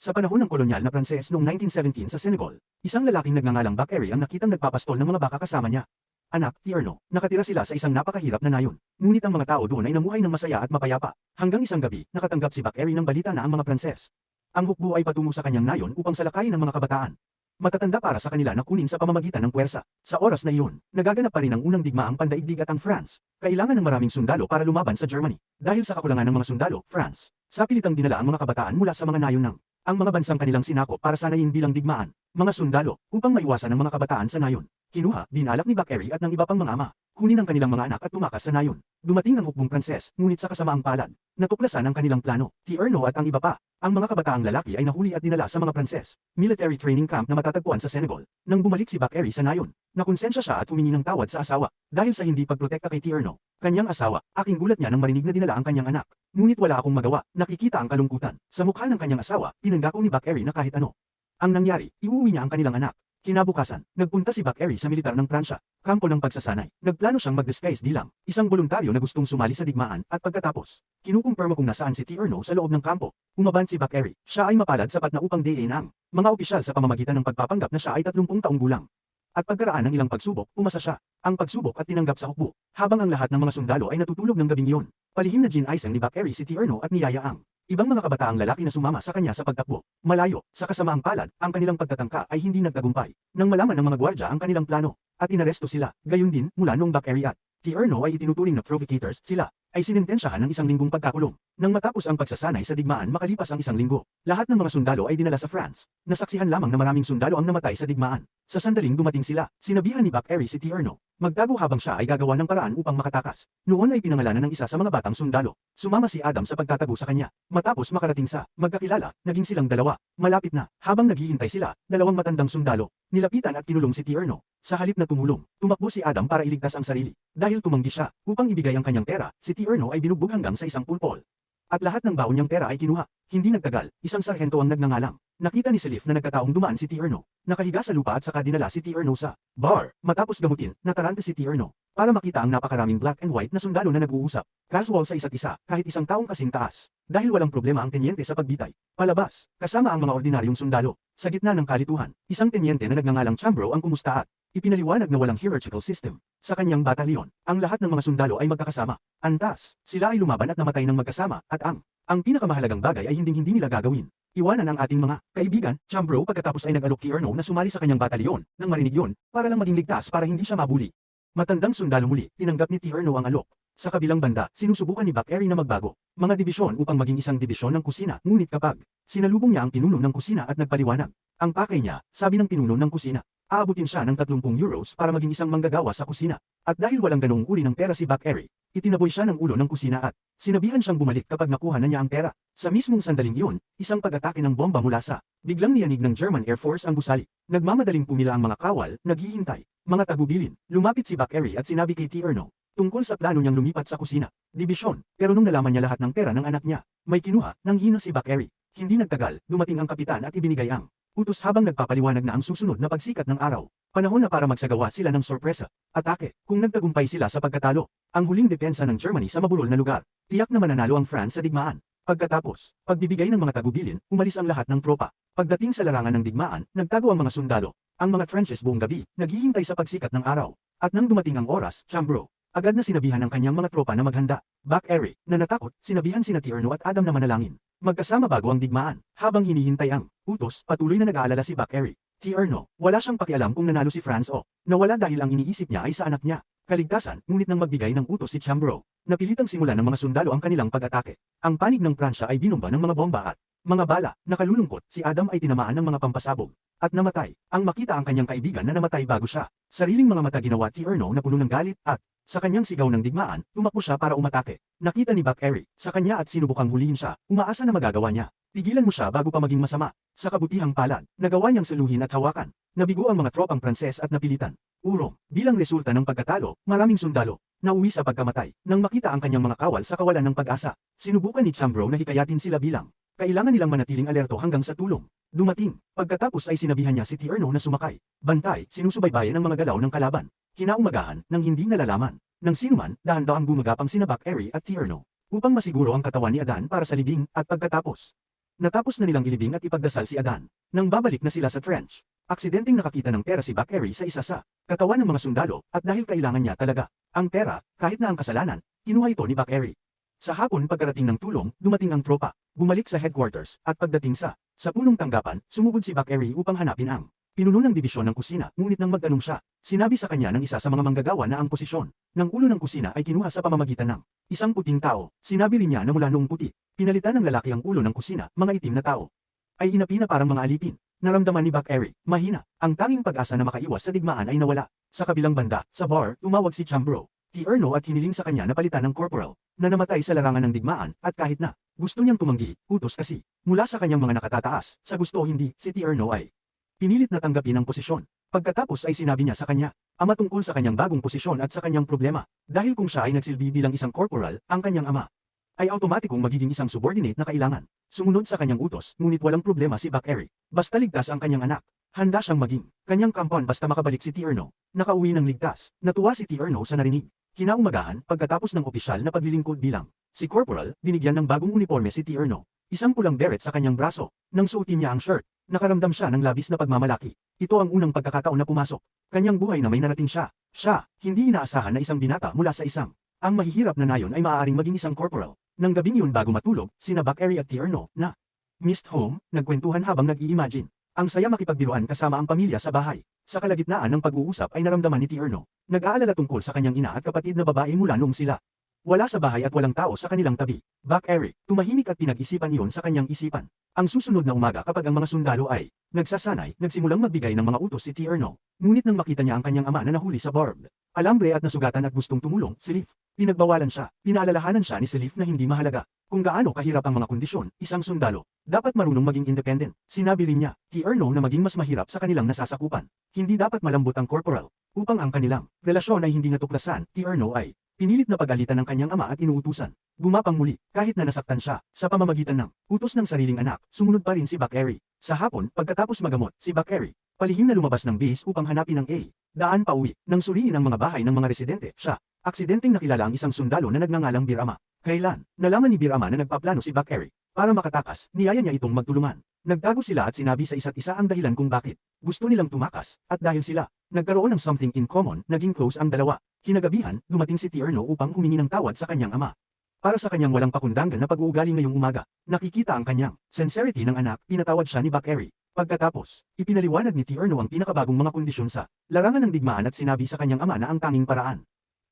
Sa panahon ng kolonyal na Pranses noong 1917 sa Senegal, isang lalaking nagngangalang Bakary ang nakitang nagpapastol ng mga baka kasama niya. Anak, tierno, nakatira sila sa isang napakahirap na nayon. Ngunit ang mga tao doon ay namuhay ng masaya at mapayapa. Hanggang isang gabi, nakatanggap si Bakary ng balita na ang mga Pranses. Ang hukbo ay patungo sa kanyang nayon upang salakayin ng mga kabataan. Matatanda para sa kanila na kunin sa pamamagitan ng puwersa. Sa oras na iyon, nagaganap pa rin ang unang digmaang pandaigdig at ang France. Kailangan ng maraming sundalo para lumaban sa Germany. Dahil sa kakulangan ng mga sundalo, France, sa pilitang dinala ang mga kabataan mula sa mga nayon ng ang mga bansang kanilang sinakop para sanayin bilang digmaan, mga sundalo, upang maiwasan ang mga kabataan sa nayon. Kinuha, dinalak ni Bakary at ng iba pang mga ama, kunin ang kanilang mga anak at tumakas sa nayon. Dumating ang hukbong Pranses, ngunit sa kasamaang palad, natuklasan ang kanilang plano. Tierno at ang iba pa. Ang mga kabataang lalaki ay nahuli at dinala sa mga Pranses, military training camp na matatagpuan sa Senegal. Nang bumalik si Bakary sa nayon, nakonsensya siya at humingi ng tawad sa asawa, dahil sa hindi pagprotekta kay Tierno. Kanyang asawa, aking gulat niya nang marinig na dinala ang kanyang anak. Ngunit wala akong magawa, nakikita ang kalungkutan. Sa mukha ng kanyang asawa, pinanggako ni Bakary na kahit ano ang nangyari, iuwi niya ang kanilang anak. Kinabukasan, nagpunta si Bakary sa militar ng Pransya, kampo ng pagsasanay. Nagplano siyang mag-disguise bilang isang voluntaryo na gustong sumali sa digmaan at pagkatapos, kinukumpirma kung nasaan si Tierno sa loob ng kampo. Umaban si Bakary. Siya ay mapalad sapat na upang diin ang mga opisyal sa pamamagitan ng pagpapanggap na siya ay 30 taong gulang. At pagkaraan ng ilang pagsubok, umasa siya. Ang pagsubok at tinanggap sa hukbo, habang ang lahat ng mga sundalo ay natutulog ng gabing iyon. Palihim na ginaisang ni Bakary si Tierno at niyaya ang ibang mga kabataang lalaki na sumama sa kanya sa pagtakbo. Malayo, sa kasamaang palad, ang kanilang pagtatangka ay hindi nagtagumpay. Nang malaman ng mga gwardya ang kanilang plano, at inaresto sila, gayon din, mula noong Bakary at Tierno ay itinuturing na provocators, sila ay sinintensyahan ng 1 linggong pagkakulong. Nang matapos ang pagsasanay sa digmaan makalipas ang 1 linggo, lahat ng mga sundalo ay dinala sa France. Nasaksihan lamang na maraming sundalo ang namatay sa digmaan. Sa sandaling dumating sila, sinabihan ni Bakary si Tierno, magtago habang siya ay gagawa ng paraan upang makatakas. Noon ay pinangalanan ng isa sa mga batang sundalo. Sumama si Adam sa pagtatago sa kanya. Matapos makarating sa magkakilala, naging silang dalawa. Malapit na, habang naghihintay sila, 2 matandang sundalo, nilapitan at kinulong si Tierno. Sa halip na tumulong, tumakbo si Adam para iligtas ang sarili. Dahil tumanggi siya, upang ibigay ang kanyang pera, si Tierno ay binugbog hanggang sa isang pulpol. At lahat ng baon niyang pera ay kinuha. Hindi nagtagal, isang sarhento ang nagngangalang. Nakita ni Selif na nagkataong dumaan si Tierno. Nakahiga sa lupa at saka dinala si Tierno sa bar. Matapos gamutin, nataranta si Tierno para makita ang napakaraming black and white na sundalo na nag-uusap. Casual sa isa't isa, kahit isang taong kasing taas. Dahil walang problema ang tenyente sa pagbitay. Palabas, kasama ang mga ordinaryong sundalo. Sa gitna ng kalituhan, isang tenyente na nagngangalang Chambro ang kumusta at ipinaliwanag na walang hierarchical system. Sa kanyang batalyon, ang lahat ng mga sundalo ay magkakasama. Antas, sila ay lumaban at namatay ng magkasama, at ang pinakamahalagang bagay ay hindi nila gagawin. Iwanan ang ating mga kaibigan. Chambro pagkatapos ay nag-alok Tierno na sumali sa kanyang batalyon, nang marinig yun, para lang maging ligtas para hindi siya mabuli. Matandang sundalo muli, tinanggap ni Tierno ang alok. Sa kabilang banda, sinusubukan ni Bakary na magbago mga dibisyon upang maging isang dibisyon ng kusina, ngunit kapag sinalubong niya ang pinuno ng kusina at nagpaliwanag, ang pakay niya, sabi ng pinuno ng kusina, aabutin siya ng 30 euros para maging isang manggagawa sa kusina. At dahil walang ganoong uri ng pera si Bakary, itinaboy siya ng ulo ng kusina at sinabihan siyang bumalik kapag nakuha na niya ang pera. Sa mismong sandaling iyon, isang pag-atake ng bomba mula sa biglang niyanig ng German Air Force ang gusali. Nagmamadaling pumila ang mga kawal, naghihintay, mga tagubilin. Lumapit si Bakary at sinabi kay Tierno tungkol sa plano niyang lumipat sa kusina, dibisyon. Pero nung nalaman niya lahat ng pera ng anak niya, may kinuha, nang hina si Bakary. Hindi nagtagal, dumating ang kapitan at ibinigay ang utos habang nagpapaliwanag na ang susunod na pagsikat ng araw. Panahon na para magsagawa sila ng sorpresa, atake, kung nagtagumpay sila sa pagkatalo. Ang huling depensa ng Germany sa mabulol na lugar, tiyak na mananalo ang France sa digmaan. Pagkatapos, pagbibigay ng mga tagubilin, umalis ang lahat ng tropa. Pagdating sa larangan ng digmaan, nagtago ang mga sundalo. Ang mga trenches buong gabi, naghihintay sa pagsikat ng araw. At nang dumating ang oras, Chambro, agad na sinabihan ng kanyang mga tropa na maghanda. Bakary, na natakot, sinabihan sina Tierno at Adam na manalangin. Magkasama bago ang digmaan. Habang hinihintay ang utos, patuloy na nag-aalala si Bakary. Tierno, wala siyang pakialam kung nanalo si France o nawala dahil ang iniisip niya ay sa anak niya. Kaligtasan, ngunit nang magbigay ng utos si Chambro, napilitang simulan ng mga sundalo ang kanilang pag-atake. Ang panig ng Pransya ay binomba ng mga bomba at mga bala. Nakalulungkot, si Adam ay tinamaan ng mga pampasabog at namatay. Ang makita ang kanyang kaibigan na namatay bago siya. Sariling mga mata ginawa Tierno na puno ng galit at sa kanyang sigaw ng digmaan, tumakbo siya para umatake. Nakita ni Bakary sa kanya at sinubukang hulihin siya, umaasa na magagawa niya. Pigilan mo siya bago pa maging masama. Sa kabutihang palad, nagawa niyang saluhin at hawakan. Nabigo ang mga tropang Pranses at napilitan. Urong, bilang resulta ng pagkatalo, maraming sundalo nauwi sa pagkamatay. Nang makita ang kanyang mga kawal sa kawalan ng pag-asa, sinubukan ni Chambro na hikayatin sila bilang kailangan nilang manatiling alerto hanggang sa tulong. Dumating, pagkatapos ay sinabihan niya si Tierno na sumakay. Bantay, sinusubaybayan ang mga galaw ng kalaban. Kinaumagahan, nang hindi nalalaman ng sinuman, dahan-dahang gumagapang sina Bakary at Tierno upang masiguro ang katawan ni Adan para sa libing, at pagkatapos Natapos na nilang ilibing at ipagdasal si Adan. Nang babalik na sila sa trench, aksidenteng nakakita ng pera si Bakeri sa isa sa katawan ng mga sundalo, at dahil kailangan niya talaga ang pera, kahit na ang kasalanan, kinuha ito ni Bakeri. Sa hapon pagkarating ng tulong, dumating ang tropa, bumalik sa headquarters, at pagdating sa punong tanggapan, sumugod si Bakeri upang hanapin ang pinuno ng dibisyon ng kusina, ngunit nang magtanong siya, sinabi sa kanya ng isa sa mga manggagawa na ang posisyon ng ulo ng kusina ay kinuha sa pamamagitan ng isang puting tao. Sinabi rin niya na mula noong puti, pinalitan ng lalaki ang ulo ng kusina, mga itim na tao ay inapi na parang mga alipin. Naramdaman ni Bakeri, mahina, ang tanging pag-asa na makaiwas sa digmaan ay nawala. Sa kabilang banda, sa bar, tumawag si Chambro, T. Erno at hiniling sa kanya na palitan ng corporal, na namatay sa larangan ng digmaan, at kahit na gusto niyang tumanggi, utos kasi, mula sa kanyang mga nakatataas, sa gusto o hindi, si T. Erno ay pinilit na tanggapin ang posisyon. Pagkatapos ay sinabi niya sa kanya, ama tungkol sa kanyang bagong posisyon at sa kanyang problema, dahil kung siya ay nagsilbi bilang isang corporal, ang kanyang ama ay automatikong magiging isang subordinate na kailangan sumunod sa kanyang utos, ngunit walang problema si Bakeri. Basta ligtas ang kanyang anak, handa siyang maging kanyang kampon basta makabalik si T. Erno. Nakauwi ng ligtas, natuwa si T. Erno sa narinig. Kinaumagahan, pagkatapos ng opisyal na paglilingkod bilang si corporal, binigyan ng bagong uniforme si T. Erno. Isang pulang beret sa kanyang braso. Nang suotin niya ang shirt, nakaramdam siya ng labis na pagmamalaki. Ito ang unang pagkakataon na pumasok kanyang buhay na may narating siya. Siya, hindi inaasahan na isang binata mula sa isang ang mahihirap na nayon ay maaaring maging isang corporal. Nang gabing yun bago matulog, sina Bakeri at T. Erno, na missed home, nagkwentuhan habang nag-i-imagine. Ang saya makipagbiruan kasama ang pamilya sa bahay. Sa kalagitnaan ng pag-uusap ay naramdaman ni T. Erno. Nag-aalala tungkol sa kanyang ina at kapatid na babae mula noong sila wala sa bahay at walang tao sa kanilang tabi. Bakeri, tumahimik at pinag-isipan iyon sa kanyang isipan. Ang susunod na umaga kapag ang mga sundalo ay nagsasanay, nagsimulang magbigay ng mga utos si T. Erno. Ngunit nang makita niya ang kanyang ama na nahuli sa barbed alambre at nasugatan at gustong tumulong, Silif, pinagbawalan siya. Pinaalalahanan siya ni Silif na hindi mahalaga kung gaano kahirap ang mga kondisyon, isang sundalo dapat marunong maging independent. Sinabi rin niya, T. Erno, na maging mas mahirap sa kanilang nasasakupan. Hindi dapat malambot ang corporal upang ang kanilang relasyon ay hindi natuklasan. T. Erno ay pinilit na pagalitan ng kanyang ama at inuutusan. Gumapang muli, kahit na nasaktan siya, sa pamamagitan ng utos ng sariling anak, sumunod pa rin si Bakeri. Sa hapon, pagkatapos magamot, si Bakeri, palihim na lumabas ng base upang hanapin ang daan pauwi. Nang suriin ang mga bahay ng mga residente, siya, aksidenteng nakilala ang isang sundalo na nagngangalang Birama. Kailan, nalaman ni Birama na nagpaplano si Bakeri. Para makatakas, niyaya niya itong magtulungan. Nagtago sila at sinabi sa isa't isa ang dahilan kung bakit gusto nilang tumakas, at dahil sila nagkaroon ng something in common, naging close ang dalawa. Kinagabihan, dumating si T. Erno upang humingi ng tawad sa kanyang ama. Para sa kanyang walang pakundangan na pag-uugali ngayong umaga, nakikita ang kanyang sincerity ng anak, pinatawad siya ni Bakeri. Pagkatapos, ipinaliwanag ni T. Erno ang pinakabagong mga kondisyon sa larangan ng digmaan at sinabi sa kanyang ama na ang tanging paraan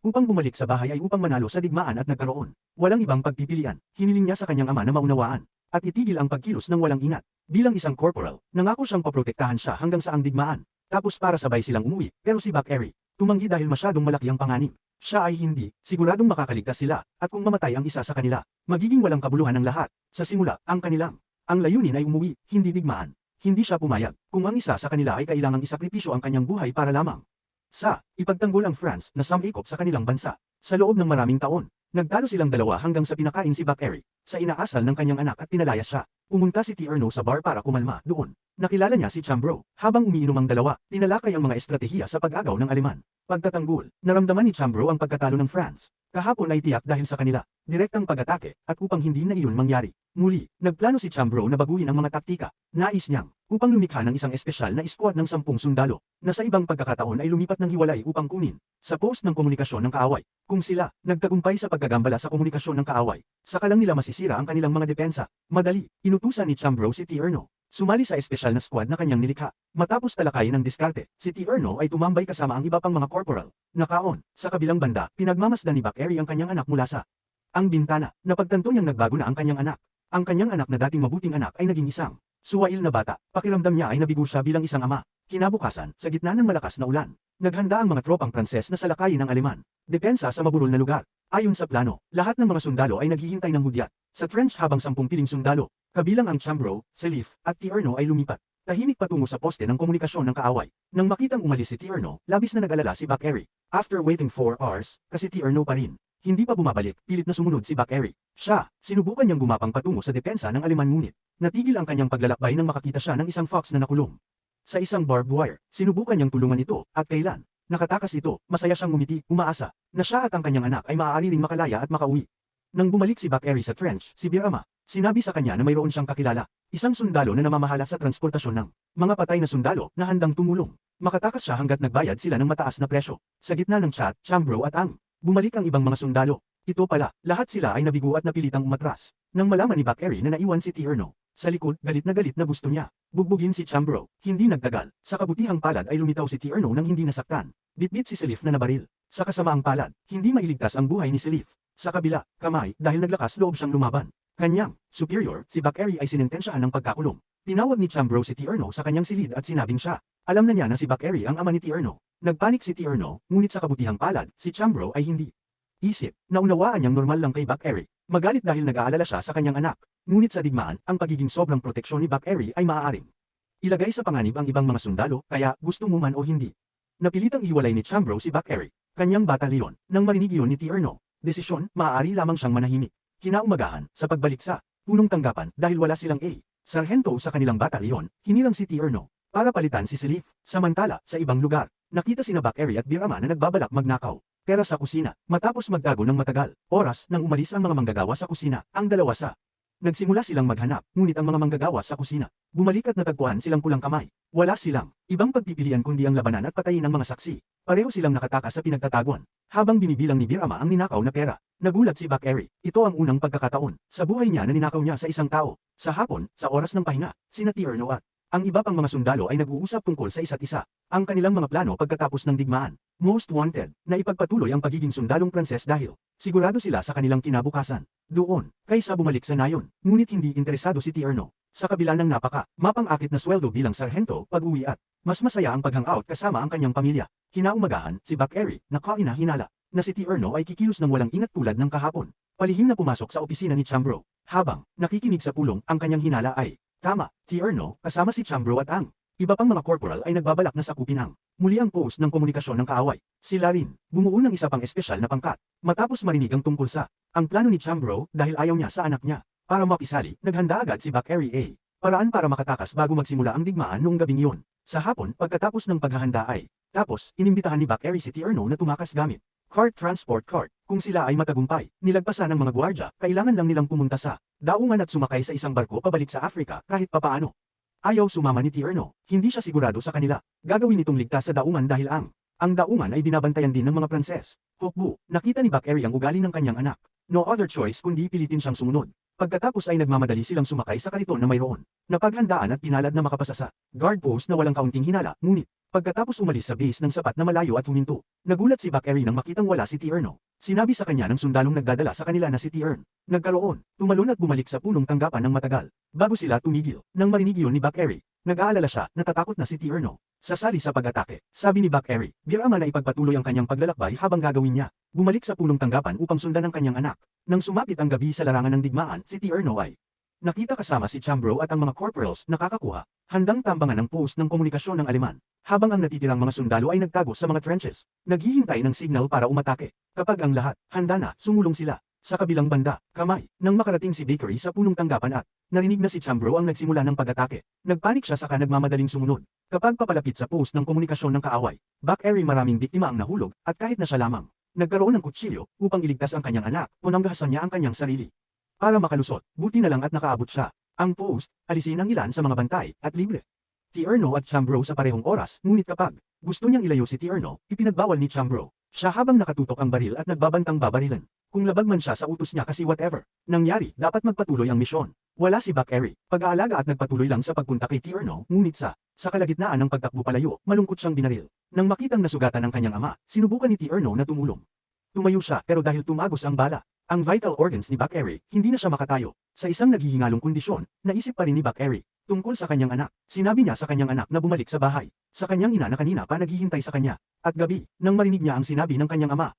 upang bumalik sa bahay ay upang manalo sa digmaan at nagkaroon walang ibang pagpipilian. Hiniling niya sa kanyang ama na maunawaan at itigil ang pagkilos ng walang ingat. Bilang isang corporal, nangako siyang paprotektahan siya hanggang sa ang digmaan. Tapos para sabay silang umuwi, pero si Bakeri tumanggi dahil masyadong malaki ang panganib. Siya ay hindi siguradong makakaligtas sila, at kung mamatay ang isa sa kanila, magiging walang kabuluhan ng lahat. Sa simula, ang layunin ay umuwi, hindi digmaan. Hindi siya pumayag kung ang isa sa kanila ay kailangang isakripisyo ang kanyang buhay para lamang sa ipagtanggol ang France na sumikop sa kanilang bansa. Sa loob ng maraming taon, nagtalo silang dalawa hanggang sa pinakain si Bakeri sa inaasal ng kanyang anak at pinalayas siya. Pumunta si T. Erno sa bar para kumalma. Doon, nakilala niya si Chambro. Habang umiinom ang dalawa, tinalakay ang mga estratehiya sa pag-agaw ng Aleman. Pagtatanggol, naramdaman ni Chambro ang pagkatalo ng France. Kahapon ay tiyak dahil sa kanila, direktang pag-atake, at upang hindi na iyon mangyari. Muli, nagplano si Chambro na baguhin ang mga taktika. Nais niyang upang lumikha ng isang espesyal na squad ng 10 sundalo, na sa ibang pagkakataon ay lumipat ng hiwalay upang kunin sa post ng komunikasyon ng kaaway. Kung sila nagtagumpay sa paggagambala sa komunikasyon ng kaaway, saka lang nila masisira ang kanilang mga depensa. Madali, inutusan ni Chambro si T. Erno sumali sa espesyal na squad na kanyang nilikha. Matapos talakayin ng diskarte, si T. Erno ay tumambay kasama ang iba pang mga corporal. Nakaon, sa kabilang banda, pinagmamasdan ni Bakeri ang kanyang anak mula sa ang bintana. Napagtanto niyang nagbago na ang kanyang anak. Ang kanyang anak na dating mabuting anak ay naging isang suwail na bata. Pakiramdam niya ay nabigo siya bilang isang ama. Kinabukasan, sa gitna ng malakas na ulan, naghanda ang mga tropang Pranses na salakayin ng Aleman. Depensa sa maburol na lugar. Ayon sa plano, lahat ng mga sundalo ay naghihintay ng hudyat sa trench habang 10 piling sundalo, kabilang ang Chambro, Silif, at T. Erno ay lumipat. Tahimik patungo sa poste ng komunikasyon ng kaaway. Nang makitang umalis si T. Erno, labis na nag-alala si Bakeri. After waiting 4 hours, kasi T. Erno pa rin hindi pa bumabalik, pilit na sumunod si Bakeri. Siya, sinubukan niyang gumapang patungo sa depensa ng Aleman ngunit natigil ang kanyang paglalakbay nang makakita siya ng isang fox na nakulong sa isang barbed wire. Sinubukan niyang tulungan ito, at kailan nakatakas ito, masaya siyang ngumiti, umaasa na siya at ang kanyang anak ay maaari ring makalaya at makauwi. Nang bumalik si Bakeri sa trench, si Birama, Sinabi sa kanya na mayroon siyang kakilala, isang sundalo na namamahala sa transportasyon ng mga patay na sundalo na handang tumulong. Makatakas siya hanggat nagbayad sila ng mataas na presyo. Sa gitna ng chat, Chambro at Ang bumalik ang ibang mga sundalo. Ito pala, lahat sila ay nabigo at napilitang umatras. Nang malaman ni Bakeri na naiwan si Tierno sa likod, galit na gusto niya bugbugin si Chambro. Hindi nagtagal, sa kabutihang palad ay lumitaw si Tierno nang hindi nasaktan. Bitbit si Silif na nabaril. Sa kasamaang palad, hindi mailigtas ang buhay ni Silif. Sa kabila, kamay, dahil naglakas loob siyang lumaban. Kanyang superior, si Bakeri ay sinintensyahan ng pagkakulong. Tinawag ni Chambro si Tierno sa kanyang silid at sinabing siya. Alam na niya na si Bakeri ang ama ni Tierno. Nagpanik si Tierno, ngunit sa kabutihang palad, si Chambro ay hindi. Isip, naunawaan niyang normal lang kay Bakeri. Magalit dahil nag-aalala siya sa kanyang anak. Ngunit sa digmaan, ang pagiging sobrang proteksyon ni Bakeri ay maaaring ilagay sa panganib ang ibang mga sundalo, kaya gusto mo man o hindi. Napilitang ihiwalay ni Chambro si Bakeri, kanyang batalyon. Nang marinig iyon ni Tierno, desisyon, maaari lamang siyang manahimik. Kinaumagahan, sa pagbalik sa punong tanggapan, dahil wala silang sarhento sa kanilang batalyon, hinirang si Tierno para palitan si Silif. Samantala, sa ibang lugar, nakita sina Bakeri at Birama na nagbabalak magnakaw. Pero sa kusina, matapos magtago ng matagal, oras nang umalis ang mga manggagawa sa kusina, ang dalawa sa nagsimula silang maghanap, ngunit ang mga manggagawa sa kusina, bumalik at natagpuan silang pulang kamay. Wala silang ibang pagpipilian kundi ang labanan at patayin ng mga saksi. Pareho silang nakatakas sa pinagtataguan. Habang binibilang ni Birama ang ninakaw na pera, nagulat si Bakeri. Ito ang unang pagkakataon sa buhay niya na ninakaw niya sa isang tao. Sa hapon, sa oras ng pahinga, sina Tierno at ang iba pang mga sundalo ay nag-uusap tungkol sa isa't isa. Ang kanilang mga plano pagkatapos ng digmaan. Most wanted, na ipagpatuloy ang pagiging sundalong Pranses dahil sigurado sila sa kanilang kinabukasan. Doon, kaysa bumalik sa nayon, ngunit hindi interesado si Tierno. Sa kabila ng mapang-akit na sweldo bilang sarhento, pag-uwi at mas masaya ang pag-hangout kasama ang kanyang pamilya. Kinaumagahan, si Bakeri, hinala na si Tierno ay kikilos ng walang ingat tulad ng kahapon. Palihim na pumasok sa opisina ni Chambro. Habang nakikinig sa pulong, ang kanyang hinala ay tama, Tierno, kasama si Chambro at ang iba pang mga corporal ay nagbabalak na sakupin ang muli ang post ng komunikasyon ng kaaway. Sila rin, bumuo ng isa pang espesyal na pangkat. Matapos marinig ang tungkol sa ang plano ni Chambro dahil ayaw niya sa anak niya. Para makisali, naghanda agad si Bakeri paraan para makatakas bago magsimula ang digmaan noong gabing iyon. Sa hapon, pagkatapos ng paghahanda ay inimbitahan ni Bakeri si Tierno na tumakas gamit transport cart. Kung sila ay matagumpay, nilagpasan ng mga gwardya, kailangan lang nilang pumunta sa daungan at sumakay sa isang barko pabalik sa Africa kahit papaano. Ayaw sumama ni Tierno, hindi siya sigurado sa kanila. Gagawin itong ligtas sa daungan dahil ang daungan ay binabantayan din ng mga Pranses. Hukbu, nakita ni Bakeri ang ugali ng kanyang anak. No other choice kundi pilitin siyang sumunod. Pagkatapos ay nagmamadali silang sumakay sa kariton na mayroon napaghandaan at pinalad na makapasa sa guard post na walang kaunting hinala, ngunit pagkatapos umalis sa base ng sapat na malayo at huminto, nagulat si Bakeri nang makitang wala si Tierno. Sinabi sa kanya ng sundalong nagdadala sa kanila na si Tiern. Nagkaroon, tumalon at bumalik sa punong tanggapan ng matagal. Bago sila tumigil, nang marinig yun ni Bakeri, nag-aalala siya, natatakot na si Tierno. Sasali sa pag-atake, sabi ni Bakeri, Birama na ipagpatuloy ang kanyang paglalakbay habang gagawin niya. Bumalik sa punong tanggapan upang sundan ang kanyang anak. Nang sumapit ang gabi sa larangan ng digmaan, si Tierno ay nakita kasama si Chambro at ang mga corporals nakakakuha, handang tambangan ng post ng komunikasyon ng Aleman. Habang ang natitirang mga sundalo ay nagtago sa mga trenches, naghihintay ng signal para umatake. Kapag ang lahat handa na, sumulong sila. Sa kabilang banda, kamay, nang makarating si Bakery sa punong tanggapan at narinig na si Chambro ang nagsimula ng pag-atake. Nagpanik siya saka nagmamadaling sumunod. Kapag papalapit sa post ng komunikasyon ng kaaway, Bakeri maraming biktima ang nahulog at kahit na siya lamang, nagkaroon ng kutsilyo upang iligtas ang kanyang anak o nanggahasan niya ang kanyang sarili. Para makalusot, buti na lang at nakaabot siya. Ang post, alisin ang ilan sa mga bantay at libre. Tierno at Chambro sa parehong oras, ngunit kapag gusto niyang ilayo si Tierno, ipinagbawal ni Chambro. Siya habang nakatutok ang baril at nagbabantang babarilan. Kung labag man siya sa utos niya kasi whatever nangyari, dapat magpatuloy ang misyon. Wala si Bakeri, pag-aalaga at nagpatuloy lang sa pagpunta kay Tierno, ngunit sa kalagitnaan ng pagtakbo palayo, malungkot siyang binaril. Nang makitang nasugatan ng kanyang ama, sinubukan ni Tierno na tumulong. Tumayo siya pero dahil tumagos ang bala, ang vital organs ni Bakeri, hindi na siya makatayo. Sa isang naghihingalong kondisyon, naisip pa rin ni Bakeri tungkol sa kanyang anak. Sinabi niya sa kanyang anak na bumalik sa bahay. Sa kanyang ina na kanina pa naghihintay sa kanya. At gabi, nang marinig niya ang sinabi ng kanyang ama,